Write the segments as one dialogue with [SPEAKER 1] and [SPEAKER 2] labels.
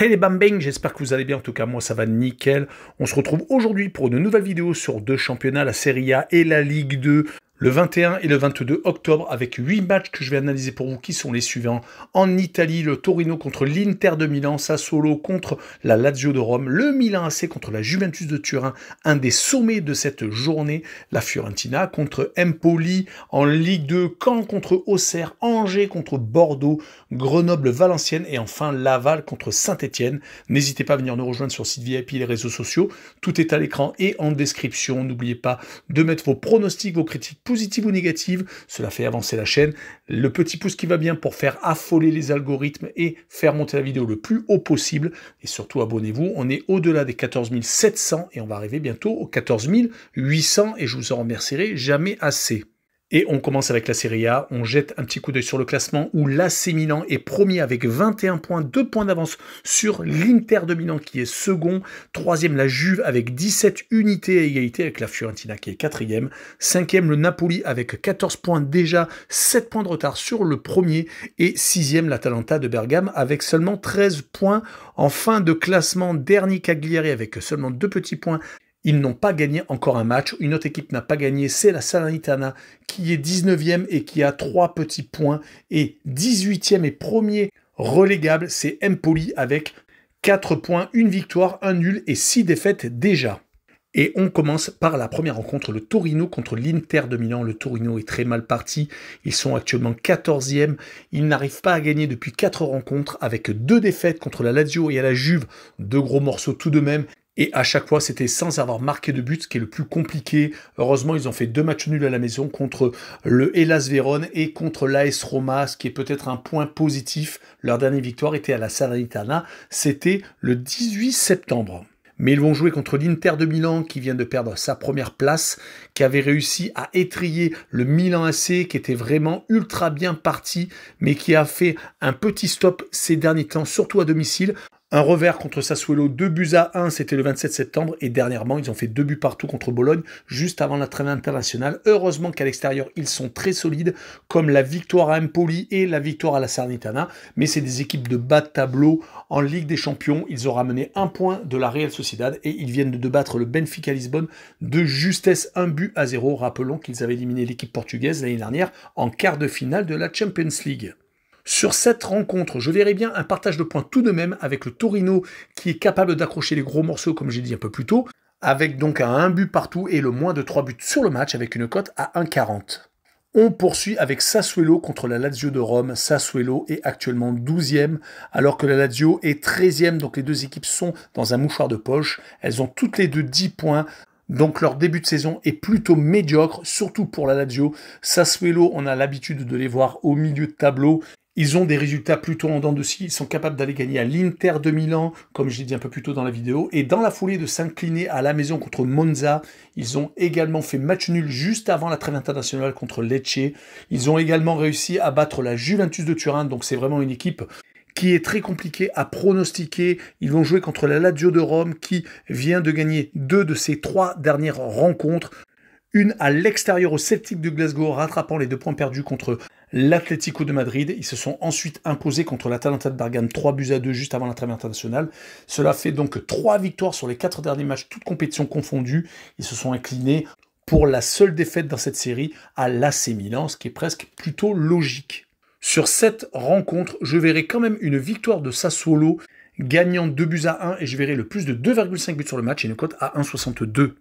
[SPEAKER 1] Hey les bambins, j'espère que vous allez bien, en tout cas moi ça va nickel. On se retrouve aujourd'hui pour une nouvelle vidéo sur deux championnats, la Serie A et la Ligue 2, le 21 et le 22 octobre, avec 8 matchs que je vais analyser pour vous qui sont les suivants. En Italie, le Torino contre l'Inter de Milan, Sassuolo contre la Lazio de Rome, le Milan AC contre la Juventus de Turin, un des sommets de cette journée, la Fiorentina contre Empoli, en Ligue 2, Caen contre Auxerre, Angers contre Bordeaux, Grenoble, Valenciennes et enfin Laval contre Saint-Etienne. N'hésitez pas à venir nous rejoindre sur le site VIP et les réseaux sociaux, tout est à l'écran et en description. N'oubliez pas de mettre vos pronostics, vos critiques positives ou négatives, cela fait avancer la chaîne. Le petit pouce qui va bien pour faire affoler les algorithmes et faire monter la vidéo le plus haut possible. Et surtout, abonnez-vous, on est au-delà des 14 700 et on va arriver bientôt aux 14 800 et je vous en remercierai jamais assez. Et on commence avec la Serie A, on jette un petit coup d'œil sur le classement où l'AC Milan est premier avec 21 points, 2 points d'avance sur l'Inter de Milan qui est second, troisième la Juve avec 17 unités à égalité avec la Fiorentina qui est quatrième, cinquième le Napoli avec 14 points déjà, 7 points de retard sur le premier et sixième l'Atalanta de Bergame avec seulement 13 points en fin de classement, dernier Cagliari avec seulement 2 petits points. Ils n'ont pas gagné encore un match. Une autre équipe n'a pas gagné, c'est la Salernitana qui est 19e et qui a 3 petits points. Et 18e et premier relégable, c'est Empoli avec 4 points, 1 victoire, 1 nul et 6 défaites déjà. Et on commence par la première rencontre, le Torino contre l'Inter de Milan. Le Torino est très mal parti. Ils sont actuellement 14e. Ils n'arrivent pas à gagner depuis 4 rencontres avec 2 défaites contre la Lazio et à la Juve. 2 gros morceaux tout de même. Et à chaque fois, c'était sans avoir marqué de but, ce qui est le plus compliqué. Heureusement, ils ont fait 2 matchs nuls à la maison contre le Hellas Vérone et contre l'AS Roma, ce qui est peut-être un point positif. Leur dernière victoire était à la Salernitana. C'était le 18 septembre. Mais ils vont jouer contre l'Inter de Milan qui vient de perdre sa première place, qui avait réussi à étriller le Milan AC qui était vraiment ultra bien parti, mais qui a fait un petit stop ces derniers temps, surtout à domicile. Un revers contre Sassuolo, 2-1, c'était le 27 septembre. Et dernièrement, ils ont fait 2 buts partout contre Bologne, juste avant la trêve internationale. Heureusement qu'à l'extérieur, ils sont très solides, comme la victoire à Empoli et la victoire à la Salernitana. Mais c'est des équipes de bas de tableau. En Ligue des Champions, ils ont ramené 1 point de la Real Sociedad et ils viennent de battre le Benfica Lisbonne de justesse 1-0. Rappelons qu'ils avaient éliminé l'équipe portugaise l'année dernière en quart de finale de la Champions League. Sur cette rencontre, je verrai bien un partage de points tout de même avec le Torino qui est capable d'accrocher les gros morceaux comme j'ai dit un peu plus tôt, avec donc un 1 but partout et le moins de 3 buts sur le match avec une cote à 1,40. On poursuit avec Sassuolo contre la Lazio de Rome. Sassuolo est actuellement 12e alors que la Lazio est 13e, donc les deux équipes sont dans un mouchoir de poche. Elles ont toutes les deux 10 points. Donc leur début de saison est plutôt médiocre, surtout pour la Lazio. Sassuolo, on a l'habitude de les voir au milieu de tableau. Ils ont des résultats plutôt en dents de scie. Ils sont capables d'aller gagner à l'Inter de Milan, comme je l'ai dit un peu plus tôt dans la vidéo. Et dans la foulée de s'incliner à la maison contre Monza, ils ont également fait match nul juste avant la trêve internationale contre Lecce. Ils ont également réussi à battre la Juventus de Turin. Donc c'est vraiment une équipe qui est très compliquée à pronostiquer. Ils vont jouer contre la Lazio de Rome qui vient de gagner 2 de ses 3 dernières rencontres. Une à l'extérieur au Celtic de Glasgow, rattrapant les 2 points perdus contre l'Atlético de Madrid. Ils se sont ensuite imposés contre l'Atalanta de Bergame 3-2 juste avant la trêve internationale. Cela fait donc 3 victoires sur les 4 derniers matchs, toutes compétitions confondues. Ils se sont inclinés pour la seule défaite dans cette série à l'AC Milan, ce qui est presque plutôt logique. Sur cette rencontre, je verrai quand même une victoire de Sassuolo gagnant 2-1 et je verrai le plus de 2,5 buts sur le match et une cote à 1,62.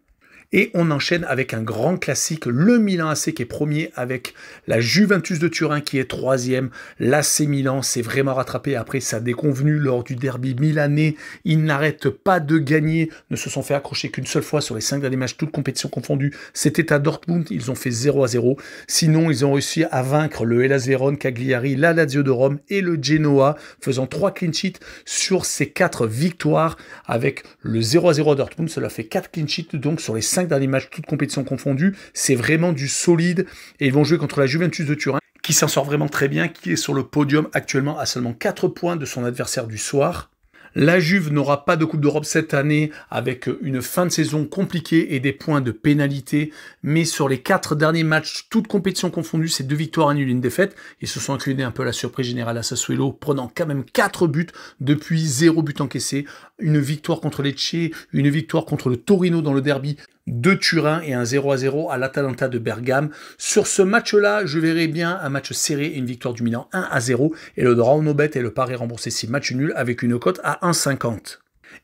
[SPEAKER 1] Et on enchaîne avec un grand classique, le Milan AC qui est premier avec la Juventus de Turin qui est 3e. L'AC Milan s'est vraiment rattrapé après sa déconvenue lors du derby milanais. Ils n'arrêtent pas de gagner, ne se sont fait accrocher qu'une seule fois sur les 5 derniers matchs, toutes compétitions confondues. C'était à Dortmund, ils ont fait 0-0. Sinon, ils ont réussi à vaincre le Hellas Vérone, Cagliari, la Lazio de Rome et le Genoa, faisant 3 clean sheets sur ces 4 victoires avec le 0-0 à Dortmund. Cela fait 4 clean sheets donc sur les 5 derniers matchs, toutes compétitions confondues. C'est vraiment du solide et ils vont jouer contre la Juventus de Turin qui s'en sort vraiment très bien, qui est sur le podium actuellement à seulement 4 points de son adversaire du soir. La Juve n'aura pas de Coupe d'Europe cette année avec une fin de saison compliquée et des points de pénalité. Mais sur les 4 derniers matchs, toutes compétitions confondues, c'est 2 victoires, un nul, une défaite. Ils se sont inclinés un peu à la surprise générale à Sassuolo, prenant quand même 4 buts depuis 0 but encaissé. Une victoire contre Lecce, une victoire contre le Torino dans le derby de Turin et un 0-0 à l'Atalanta de Bergame. Sur ce match-là, je verrai bien un match serré et une victoire du Milan 1-0 et le draw no bet et le pari remboursé 6 matchs nuls avec une cote à 1,50.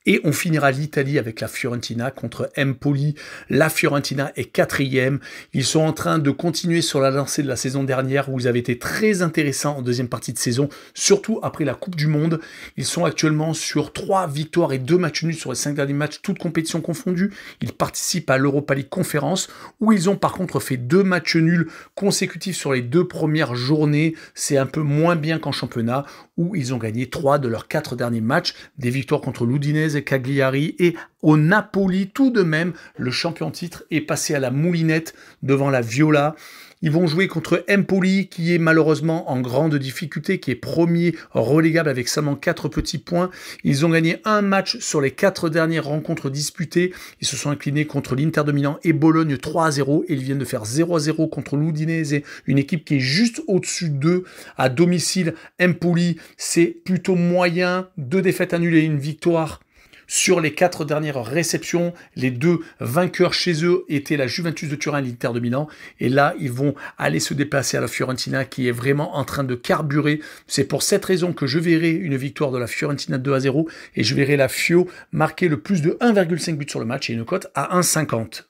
[SPEAKER 1] Et on finira l'Italie avec la Fiorentina contre Empoli. La Fiorentina est 4e. Ils sont en train de continuer sur la lancée de la saison dernière où ils avaient été très intéressants en deuxième partie de saison, surtout après la Coupe du Monde. Ils sont actuellement sur 3 victoires et 2 matchs nuls sur les 5 derniers matchs, toutes compétitions confondues. Ils participent à l'Europa League Conférence où ils ont par contre fait 2 matchs nuls consécutifs sur les 2 premières journées. C'est un peu moins bien qu'en championnat où ils ont gagné 3 de leurs 4 derniers matchs, des victoires contre l'Udinese, Cagliari et au Napoli. Tout de même, le champion titre est passé à la moulinette devant la Viola. Ils vont jouer contre Empoli, qui est malheureusement en grande difficulté, qui est premier relégable avec seulement 4 petits points. Ils ont gagné un match sur les 4 dernières rencontres disputées. Ils se sont inclinés contre l'Inter de Milan et Bologne 3-0. Et ils viennent de faire 0-0 contre l'Udinese, une équipe qui est juste au-dessus d'eux à domicile. Empoli, c'est plutôt moyen. 2 défaites annulées et une victoire. Sur les 4 dernières réceptions, les 2 vainqueurs chez eux étaient la Juventus de Turin et l'Inter de Milan. Et là, ils vont aller se déplacer à la Fiorentina qui est vraiment en train de carburer. C'est pour cette raison que je verrai une victoire de la Fiorentina 2-0 et je verrai la Fio marquer le plus de 1,5 but sur le match et une cote à 1,50.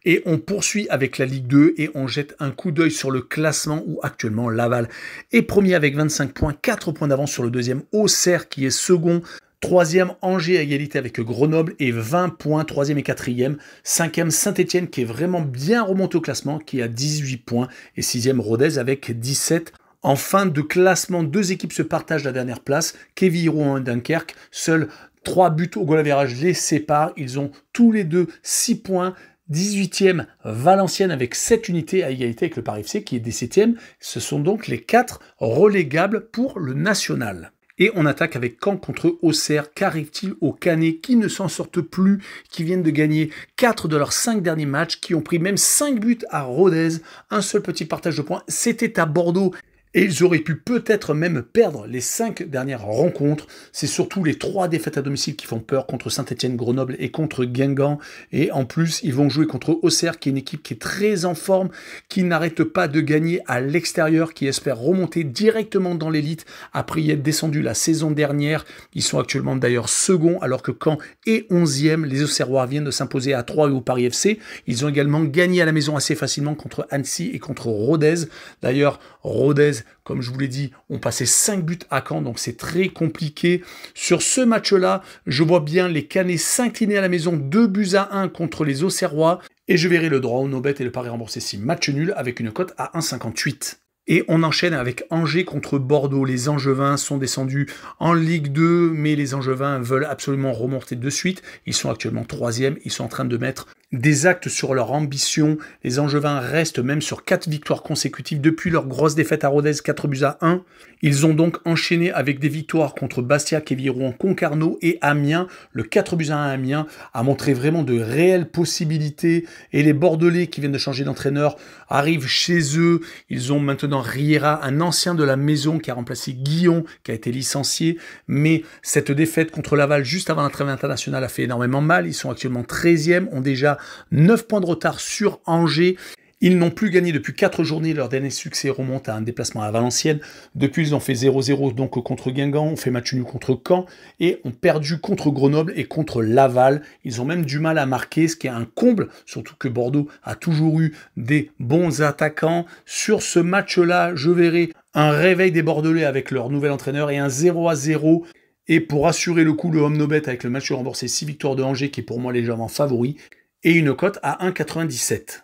[SPEAKER 1] Et on poursuit avec la Ligue 2 et on jette un coup d'œil sur le classement où actuellement Laval est premier avec 25 points, 4 points d'avance sur le deuxième Auxerre qui est second. 3e, Angers à égalité avec Grenoble et 20 points, 3e et 4e. 5e, Saint-Etienne qui est vraiment bien remonté au classement, qui a 18 points. Et 6e, Rodez avec 17. En fin de classement, 2 équipes se partagent la dernière place. Quevilly-Rouen et Dunkerque. Seuls 3 buts au goal average les séparent. Ils ont tous les deux 6 points. 18e, Valenciennes avec 7 unités à égalité avec le Paris FC qui est 17e. Ce sont donc les 4 relégables pour le national. Et on attaque avec Caen contre Auxerre. Qu'arrive-t-il aux Canets qui ne s'en sortent plus, qui viennent de gagner 4 de leurs 5 derniers matchs, qui ont pris même 5 buts à Rodez. Un seul petit partage de points, c'était à Bordeaux. Et ils auraient pu peut-être même perdre les 5 dernières rencontres. C'est surtout les 3 défaites à domicile qui font peur contre Saint-Etienne, Grenoble et contre Guingamp. Et en plus, ils vont jouer contre Auxerre, qui est une équipe qui est très en forme, qui n'arrête pas de gagner à l'extérieur, qui espère remonter directement dans l'élite après y être descendu la saison dernière. Ils sont actuellement d'ailleurs second, alors que Caen est 11e. Les Auxerrois viennent de s'imposer à 3 au Paris FC. Ils ont également gagné à la maison assez facilement contre Annecy et contre Rodez. D'ailleurs, Rodez, comme je vous l'ai dit, ont passé 5 buts à Caen, donc c'est très compliqué. Sur ce match-là, je vois bien les Canets s'incliner à la maison 2-1 contre les Auxerrois, et je verrai le draw no bet et le pari remboursé 6 match nul avec une cote à 1,58. Et on enchaîne avec Angers contre Bordeaux. Les Angevins sont descendus en Ligue 2, mais les Angevins veulent absolument remonter de suite. Ils sont actuellement 3e, ils sont en train de mettre des actes sur leur ambition. Les Angevins restent même sur 4 victoires consécutives depuis leur grosse défaite à Rodez, 4-1. Ils ont donc enchaîné avec des victoires contre Bastia, Quevilly-Rouen, Concarneau et Amiens. Le 4-1 à Amiens a montré vraiment de réelles possibilités. Et les Bordelais qui viennent de changer d'entraîneur arrivent chez eux. Ils ont maintenant Riera, un ancien de la maison qui a remplacé Guillon, qui a été licencié. Mais cette défaite contre Laval juste avant la trêve internationale a fait énormément mal. Ils sont actuellement 13e, ont déjà 9 points de retard sur Angers. Ils n'ont plus gagné depuis 4 journées. Leur dernier succès remonte à un déplacement à Valenciennes. Depuis, ils ont fait 0-0 donc contre Guingamp, ont fait match nul contre Caen et ont perdu contre Grenoble et contre Laval. Ils ont même du mal à marquer, ce qui est un comble, surtout que Bordeaux a toujours eu des bons attaquants. Sur ce match-là, je verrai un réveil des Bordelais avec leur nouvel entraîneur et un 0-0. Et pour assurer le coup, le home no bet avec le match remboursé 6 victoires de Angers, qui est pour moi légèrement favori, et une cote à 1,97.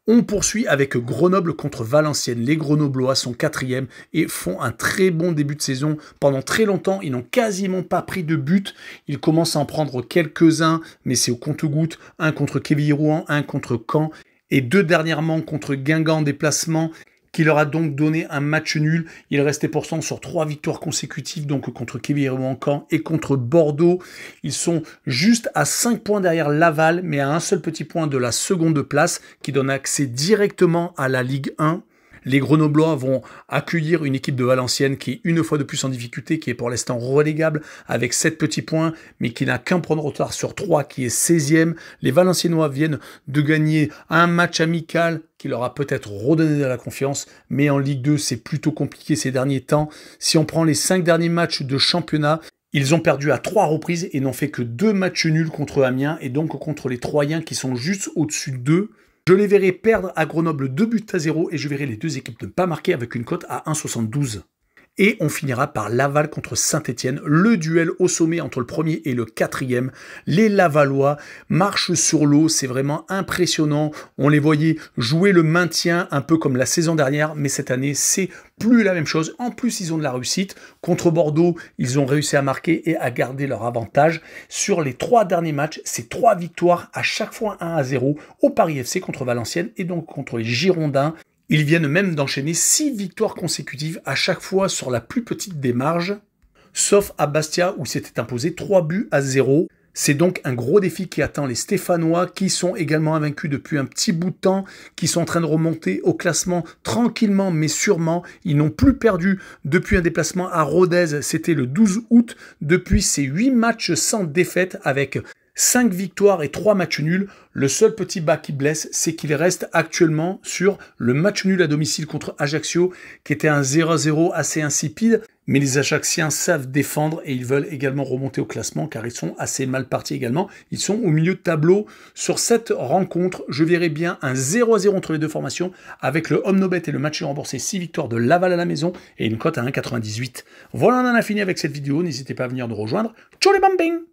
[SPEAKER 1] On poursuit avec Grenoble contre Valenciennes. Les Grenoblois sont 4e et font un très bon début de saison. Pendant très longtemps, ils n'ont quasiment pas pris de but. Ils commencent à en prendre quelques-uns, mais c'est au compte-gouttes. Un contre Quevilly-Rouen, un contre Caen et 2 dernièrement contre Guingamp en déplacement. qui leur a donc donné un match nul. Il restait pourtant sur 3 victoires consécutives, donc contre Quevilly-Rouen-Caen et contre Bordeaux. Ils sont juste à 5 points derrière Laval, mais à un seul petit point de la seconde place, qui donne accès directement à la Ligue 1. Les Grenoblois vont accueillir une équipe de Valenciennes qui est une fois de plus en difficulté, qui est pour l'instant relégable avec 7 petits points, mais qui n'a qu'un point de retard sur 3, qui est 16e. Les Valenciennois viennent de gagner un match amical qui leur a peut-être redonné de la confiance, mais en Ligue 2, c'est plutôt compliqué ces derniers temps. Si on prend les 5 derniers matchs de championnat, ils ont perdu à 3 reprises et n'ont fait que 2 matchs nuls contre Amiens et donc contre les Troyens qui sont juste au-dessus d'eux. Je les verrai perdre à Grenoble 2-0 et je verrai les deux équipes ne pas marquer avec une cote à 1,72. Et on finira par Laval contre Saint-Etienne, le duel au sommet entre le premier et le quatrième. Les Lavallois marchent sur l'eau, c'est vraiment impressionnant. On les voyait jouer le maintien un peu comme la saison dernière, mais cette année, c'est plus la même chose. En plus, ils ont de la réussite. Contre Bordeaux, ils ont réussi à marquer et à garder leur avantage. Sur les 3 derniers matchs, c'est 3 victoires, à chaque fois 1-0 au Paris FC contre Valenciennes et donc contre les Girondins. Ils viennent même d'enchaîner 6 victoires consécutives, à chaque fois sur la plus petite des marges, sauf à Bastia où s'était imposé 3-0. C'est donc un gros défi qui attend les Stéphanois, qui sont également invaincus depuis un petit bout de temps, qui sont en train de remonter au classement tranquillement mais sûrement. Ils n'ont plus perdu depuis un déplacement à Rodez, c'était le 12 août. Depuis ces 8 matchs sans défaite avec 5 victoires et 3 matchs nuls. Le seul petit bas qui blesse, c'est qu'il reste actuellement sur le match nul à domicile contre Ajaccio, qui était un 0-0 assez insipide. Mais les Ajacciens savent défendre et ils veulent également remonter au classement car ils sont assez mal partis également. Ils sont au milieu de tableau. Sur cette rencontre, je verrai bien un 0-0 entre les deux formations avec le home no bet et le match remboursé 6 victoires de Laval à la maison et une cote à 1,98. Voilà, on en a fini avec cette vidéo. N'hésitez pas à venir nous rejoindre. Ciao les bambins!